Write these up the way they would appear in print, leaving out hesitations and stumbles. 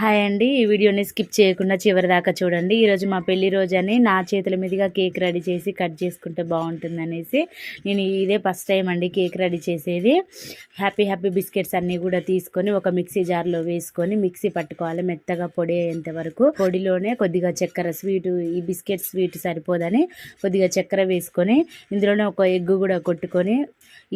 Hi అండి. ఈ వీడియోని స్కిప్ చేయకుండా చివరి దాకా చూడండి. ఈరోజు మా పెళ్లి రోజని నా చేతుల మీదుగా కేక్ రెడీ చేసి కట్ చేసుకుంటే బాగుంటుందనేసి నేను ఇదే ఫస్ట్ టైం అండి కేక్ రెడీ చేసేది. హ్యాపీ బిస్కెట్స్ అన్నీ కూడా తీసుకొని ఒక మిక్సీ జార్లో వేసుకొని మిక్సీ పట్టుకోవాలి మెత్తగా పొడి అయ్యేంత వరకు. పొడిలోనే కొద్దిగా చక్కెర, ఈ బిస్కెట్ స్వీట్ సరిపోదని కొద్దిగా చక్కెర వేసుకొని ఇందులోనే ఒక ఎగ్ కూడా కొట్టుకొని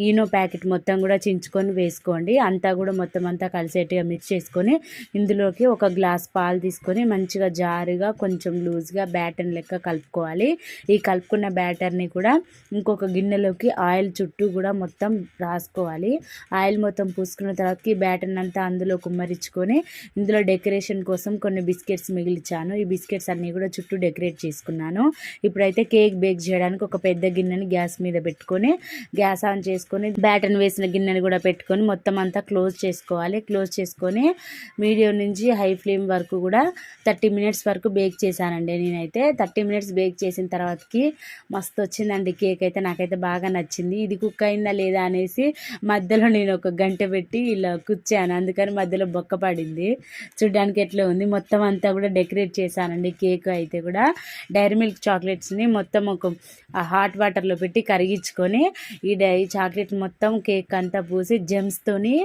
ఈనో ప్యాకెట్ మొత్తం కూడా చించుకొని వేసుకోండి. అంతా కూడా మొత్తం అంతా కలిసేట్టుగా మిక్స్ చేసుకొని ఇందులోకి ఒక గ్లాస్ పాలు తీసుకొని మంచిగా జారుగా కొంచెం లూజ్గా బ్యాటర్ లెక్క కలుపుకోవాలి. ఈ కలుపుకున్న బ్యాటర్ని కూడా ఇంకొక గిన్నెలోకి ఆయిల్ చుట్టూ కూడా మొత్తం రాసుకోవాలి. ఆయిల్ మొత్తం పూసుకున్న తర్వాత ఈ బ్యాటర్ని అంతా అందులో కుమ్మరించుకొని ఇందులో డెకరేషన్ కోసం కొన్ని బిస్కెట్స్ మిగిలిచాను. ఈ బిస్కెట్స్ అన్నీ కూడా చుట్టూ డెకరేట్ చేసుకున్నాను. ఇప్పుడైతే కేక్ బేక్ చేయడానికి ఒక పెద్ద గిన్నెని గ్యాస్ మీద పెట్టుకొని గ్యాస్ ఆన్ చేసుకొని బ్యాటర్ని వేసిన గిన్నెని కూడా పెట్టుకొని మొత్తం అంతా క్లోజ్ చేసుకోవాలి. క్లోజ్ చేసుకొని మీడియం నుంచి హై ఫ్లేమ్ వరకు కూడా 30 మినిట్స్ వరకు బేక్ చేశానండి. నేనైతే 30 మినిట్స్ బేక్ చేసిన తర్వాతకి మస్తు వచ్చిందండి కేక్ అయితే. నాకైతే బాగా నచ్చింది. ఇది కుక్ అయిందా లేదా అనేసి మధ్యలో నేను ఒక గంట పెట్టి ఇలా కూర్చాను, అందుకని మధ్యలో బొక్క పడింది. చూడ్డానికి ఎట్లా ఉంది. మొత్తం అంతా కూడా డెకరేట్ చేశానండి. కేక్ అయితే కూడా డైరీ మిల్క్ చాక్లెట్స్ని మొత్తం ఒక హాట్ వాటర్లో పెట్టి కరిగించుకొని ఈ చాక్లెట్ మొత్తం కేక్ అంతా పూసి జెమ్స్తోని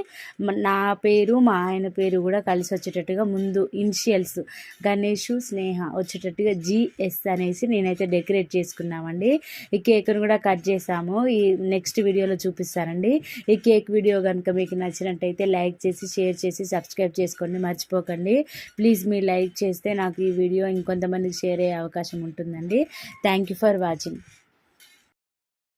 నా పేరు మా ఆయన పేరు కూడా కలిసి వచ్చేటట్టుగా ముందు ఇనిషియల్స్ గణేష్ స్నేహ వచ్చేటట్టుగా GS అనేసి నేనైతే డెకరేట్ చేసుకున్నామండి. ఈ కేక్ను కూడా కట్ చేసాము. ఈ నెక్స్ట్ వీడియోలో చూపిస్తానండి. ఈ కేక్ వీడియో కనుక మీకు నచ్చినట్టయితే లైక్ చేసి షేర్ చేసి సబ్స్క్రైబ్ చేసుకోండి మర్చిపోకండి. ప్లీజ్ మీరు లైక్ చేస్తే నాకు ఈ వీడియో ఇంకొంతమందికి షేర్ అయ్యే అవకాశం ఉంటుందండి. Thank you for watching.